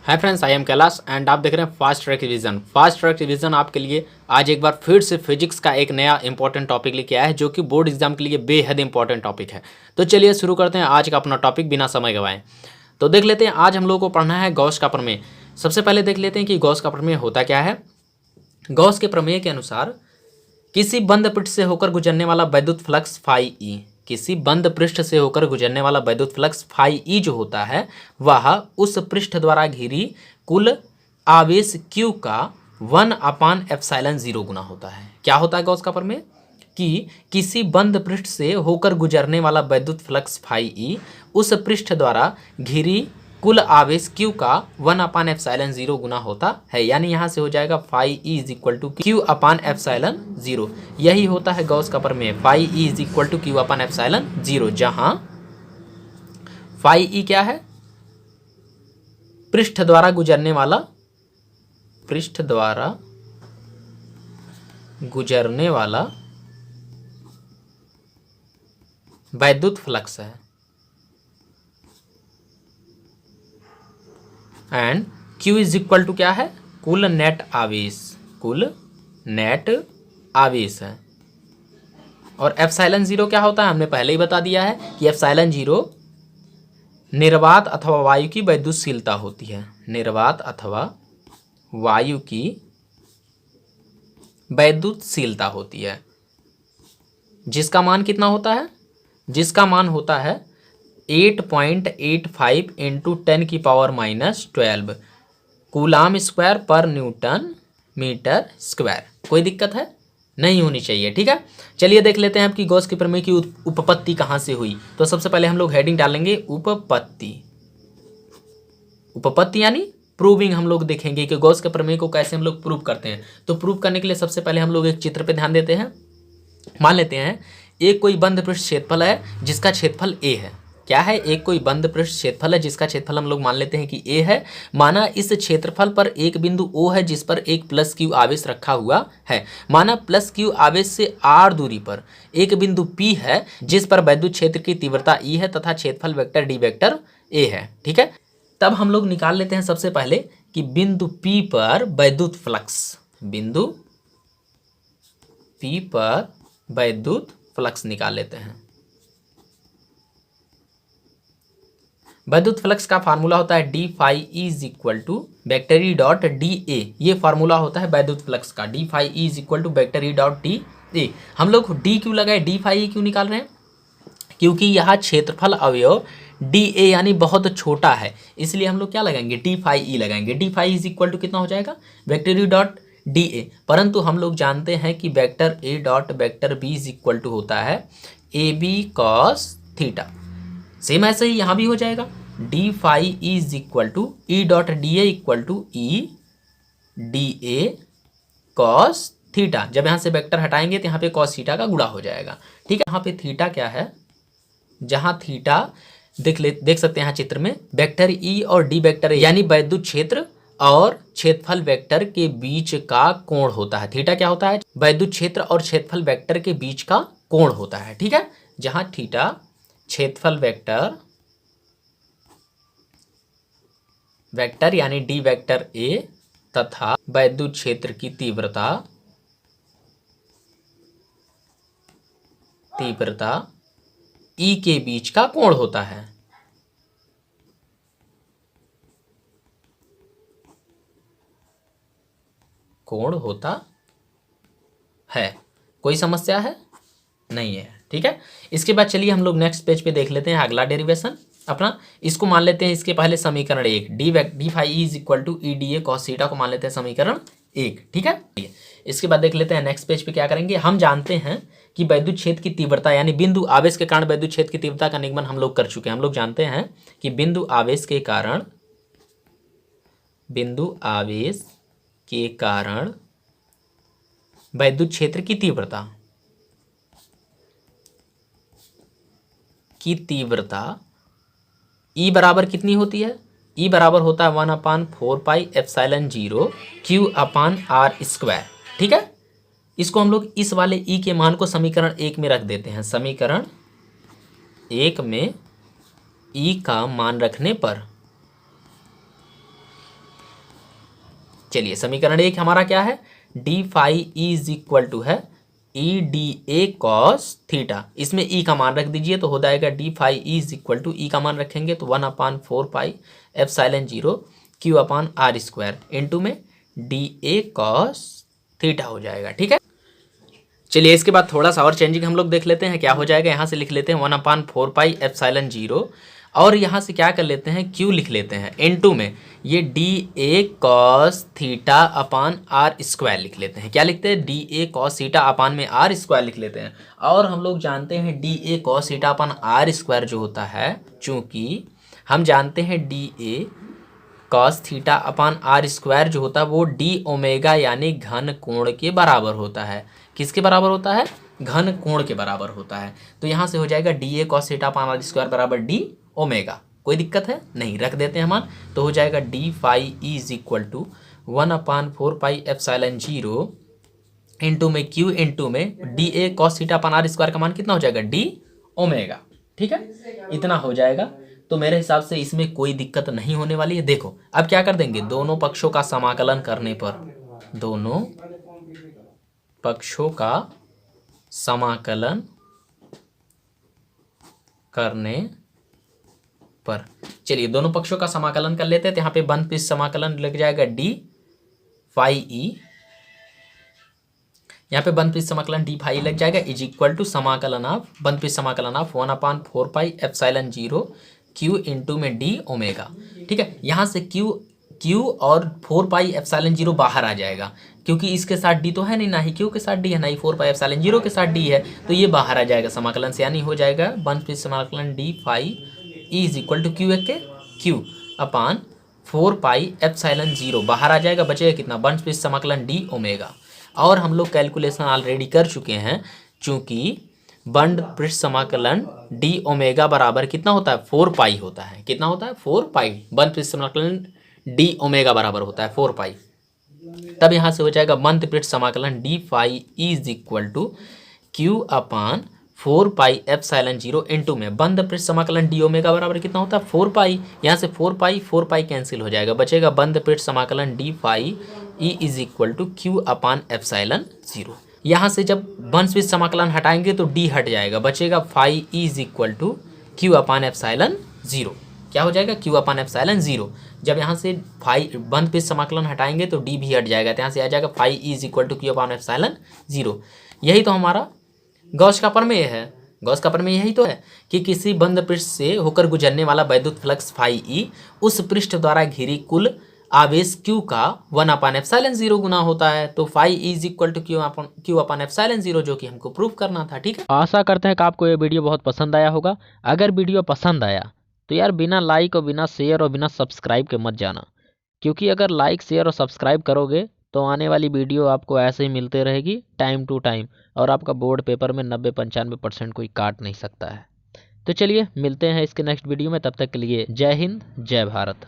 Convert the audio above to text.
Hi friends, I am Kailash and आप देख रहे हैं fast track revision. Fast track revision आपके लिए आज एक बार फिर से फिजिक्स का एक नया इंपॉर्टेंट टॉपिक लेके आया है, जो कि बोर्ड एग्जाम के लिए बेहद इंपॉर्टेंट टॉपिक है। तो चलिए शुरू करते हैं आज का अपना टॉपिक बिना समय गवाएं। तो देख लेते हैं, आज हम लोग को पढ़ना है गॉस का प्रमेय। सबसे पहले देख लेते हैं कि गॉस का प्रमेय होता क्या है। गॉस के प्रमेय के अनुसार किसी बंद पृष्ठ से होकर गुजरने वाला वैद्युत फ्लक्स फाई ई, किसी बंद पृष्ठ से होकर गुजरने वाला वैद्युत फ्लक्स फाई ई जो होता है वह उस पृष्ठ द्वारा घिरी कुल आवेश Q का 1/ε0 गुना होता है। क्या होता है गॉस का प्रमेय कि किसी बंद पृष्ठ से होकर गुजरने वाला वैद्युत फ्लक्स फाई ई उस पृष्ठ द्वारा घिरी कुल आवेश Q का 1/ε0 गुना होता है। यानी यहाँ से हो जाएगा phi E is equal to Q/ε0। यही होता है गॉस का प्रमेय, phi E is equal to Q/ε0, जहाँ फाई ई क्या है, पृष्ठ द्वारा गुजरने वाला वैद्युत फ्लक्स है, and Q is equal to क्या है, कुल नेट आवेश है। और ε0 क्या होता है, हमने पहले ही बता दिया है कि ε0 निर्वात अथवा वायु की वैद्युतशीलता होती है। निर्वात अथवा वायु की वैद्युतशीलता होती है, जिसका मान कितना होता है, जिसका मान होता है 8.85 इंटू 10⁻⁻12 कूलाम स्क्वायर पर न्यूटन मीटर स्क्वायर। कोई दिक्कत है, नहीं होनी चाहिए, ठीक है। चलिए देख लेते हैं आपकी गॉस के प्रमेय की उपपत्ति कहाँ से हुई। तो सबसे पहले हम लोग हेडिंग डालेंगे उपपत्ति यानी प्रूविंग। हम लोग देखेंगे कि गॉस के प्रमेय को कैसे हम लोग प्रूव करते हैं। तो प्रूव करने के लिए सबसे पहले हम लोग एक चित्र पे ध्यान देते हैं। मान लेते हैं एक कोई बंद पृष्ठ क्षेत्रफल है जिसका क्षेत्रफल a है। क्या है, एक कोई बंद पृष्ठ क्षेत्रफल है जिसका क्षेत्रफल हम लोग मान लेते हैं कि a है। माना इस क्षेत्रफल पर एक बिंदु O है जिस पर एक +Q आवेश रखा हुआ है। माना +Q आवेश से r दूरी पर एक बिंदु P है जिस पर वैद्युत क्षेत्र की तीव्रता E है तथा क्षेत्रफल वेक्टर D वेक्टर A है, ठीक है। तब हम लोग निकाल लेते हैं सबसे पहले कि बिंदु P पर वैद्युत फ्लक्स, बिंदु P पर वैद्युत फ्लक्स निकाल लेते हैं। वैद्युत फ्लक्स का फार्मूला होता है D phi is equal to vector E dot D A. ये फार्मूला होता है वैद्युत फ्लक्स का, D phi is equal to vector E dot D A. हम लोग डी क्यों लगाए, डी फाई क्यों निकाल रहे हैं, क्योंकि यह क्षेत्रफल अवयव डी ए यानी बहुत छोटा है, इसलिए हम लोग क्या लगाएंगे, डी फाई ई लगाएंगे। D phi is equal to कितना हो जाएगा, vector E dot D A. परंतु हम लोग जानते हैं कि vector A dot vector B is equal to होता है A B cos theta. Same ऐसे ही यहाँ भी हो जाएगा, D phi is equal to E dot D A equal to E D A cos theta. जब यहाँ से वेक्टर हटाएंगे तो यहाँ पे कॉस थीटा का गुणा हो जाएगा, ठीक है। यहाँ पे थीटा क्या है, जहाँ थीटा देख सकते हैं यहाँ चित्र में, वेक्टर ई और डी वेक्टर ए यानी वैद्युत क्षेत्र और क्षेत्रफल वेक्टर के बीच का कोण होता है। थीटा क्या होता है, वैद्युत क्षेत्र और क्षेत्रफल वेक्टर के बीच का कोण होता है, ठीक है। जहाँ थीटा क्षेत्रफल वेक्टर यानी डी वेक्टर ए तथा वैद्युत क्षेत्र की तीव्रता ई के बीच का कोण होता है। कोण होता है, कोई समस्या है नहीं है, ठीक है। इसके बाद चलिए हम लोग नेक्स्ट पेज पे देख लेते हैं अगला डेरिवेशन अपना। इसको मान लेते हैं इसके पहले समीकरण 1, D phi is equal to E D A cos theta को मान लेते हैं समीकरण 1, ठीक है। इसके बाद देख लेते हैं नेक्स्ट पेज पे क्या करेंगे। हम जानते हैं कि वैद्युत क्षेत्र की तीव्रता यानी बिंदु आवेश के कारण वैद्युत क्षेत्र की तीव्रता का निगमन हम लोग कर चुके हैं। हम लोग जानते हैं कि बिंदु आवेश के कारण वैद्युत क्षेत्र की तीव्रता E बराबर कितनी होती है, E बराबर होता है 1/4πε0 Q/r², ठीक है। इसको हम लोग इस वाले E के मान को समीकरण 1 में रख देते हैं। समीकरण 1 में E का मान रखने पर चलिए समीकरण 1 हमारा क्या है, D phi E is equal to है E D A cos theta. इसमें ई का मान रख दीजिए तो हो जाएगा D phi E is equal to, E का मान रखेंगे तो 1/4 pi epsilon 0 Q upon R square into में डी ए कॉस थीटा हो जाएगा। ठीक है, चलिए इसके बाद थोड़ा सा और चेंजिंग हम लोग देख लेते हैं क्या हो जाएगा। यहाँ से लिख लेते हैं 1/4 पाई एप्सिलॉन 0 और यहाँ से क्या कर लेते हैं क्यू लिख लेते हैं इनटू में ये D A cos theta upon R square लिख लेते हैं। क्या लिखते हैं, D A cos theta upon में आर स्क्वायर लिख लेते हैं। और हम लोग जानते हैं D A cos theta upon R square जो होता है, चूँकि हम जानते हैं D A cos theta upon R square जो होता है वो डी ओमेगा यानी घन कोण के बराबर होता है। किसके बराबर होता है, घन कोण के बराबर होता है। तो यहाँ से हो जाएगा D A cos theta upon R square बराबर डी ओमेगा। कोई दिक्कत है नहीं, रख देते हैं मान, तो हो जाएगा D phi E is equal to 1/4 pi epsilon 0 into में क्यू इंटू में D A cos theta upon R square का मान कितना हो जाएगा, डी ओमेगा। ठीक है, इतना हो जाएगा। तो मेरे हिसाब से इसमें कोई दिक्कत नहीं होने वाली है। देखो अब क्या कर देंगे, दोनों पक्षों का समाकलन करने पर, दोनों पक्षों का समाकलन करने पर, चलिए दोनों पक्षों का समाकलन कर लेते हैं। तो यहाँ पे बंद पृष्ठ समाकलन लग जाएगा डी फाई ई, यहाँ पे बंद पृष्ठ समाकलन डी फाई लग जाएगा इज इक्वल टू समाकलन ऑफ बंद पृष्ठ समाकलन of 1/4 pi epsilon 0 Q into में डी ओमेगा। ठीक है, यहाँ से क्यू और 4 पाई एप्सिलॉन 0 बाहर आ जाएगा क्योंकि इसके साथ डी तो है नहीं, ना ही क्यू के साथ डी है, ना ही 4 पाई एप्सिलॉन 0 के साथ डी है, तो ये बाहर आ जाएगा समाकलन से, यानी हो जाएगा बंद पृष्ठ समाकलन D phi E is equal to Q upon 4 pi epsilon 0 बाहर आ जाएगा, बचेगा कितना, बंद पृष्ठ समाकलन डी ओमेगा। और हम लोग कैलकुलेशन ऑलरेडी कर चुके हैं, चूंकि बंद पृष्ठ समाकलन डी ओमेगा बराबर कितना होता है, 4 पाई होता है। कितना होता है, 4 पाई। बंद पृष्ठ समाकलन डी ओमेगा बराबर होता है 4 पाई। तब यहाँ से हो जाएगा बंद पृष्ठ समाकलन D phi E is equal to Q upon 4 pi epsilon 0 into में बंद पृष्ठ समाकलन डी ओमेगा बराबर कितना होता है, 4 पाई। यहाँ से 4 पाई कैंसिल हो जाएगा, बचेगा बंद पृष्ठ समाकलन D phi E is equal to Q upon epsilon 0। यहाँ से जब बंद पृष्ठ समाकलन हटाएंगे तो डी हट जाएगा, बचेगा phi E is equal to Q upon epsilon 0। क्या हो जाएगा, क्यू अपान एप्सिलॉन 0। जब यहाँ से फाई बंद पृष्ठ समाकलन हटाएंगे तो डी भी हट जाएगा, तो यहाँ से आ जाएगा phi E is equal to Q upon epsilon 0। यही तो हमारा गॉस का प्रमेय है। गॉस का प्रमेय यही तो है कि किसी बंद पृष्ठ से होकर गुजरने वाला वैद्युत फ्लक्स फाई ई उस पृष्ठ द्वारा घिरी कुल आवेश Q का 1/ε0 गुना होता है। तो phi is equal to Q/ε0 जो कि हमको प्रूव करना था। ठीक है, आशा करते हैं कि आपको ये वीडियो बहुत पसंद आया होगा। अगर वीडियो पसंद आया तो यार बिना लाइक और बिना शेयर और बिना सब्सक्राइब के मत जाना, क्योंकि अगर लाइक शेयर और सब्सक्राइब करोगे तो आने वाली वीडियो आपको ऐसे ही मिलते रहेगी टाइम टू टाइम, और आपका बोर्ड पेपर में 90-95% कोई काट नहीं सकता है। तो चलिए मिलते हैं इसके नेक्स्ट वीडियो में, तब तक के लिए जय हिंद जय भारत।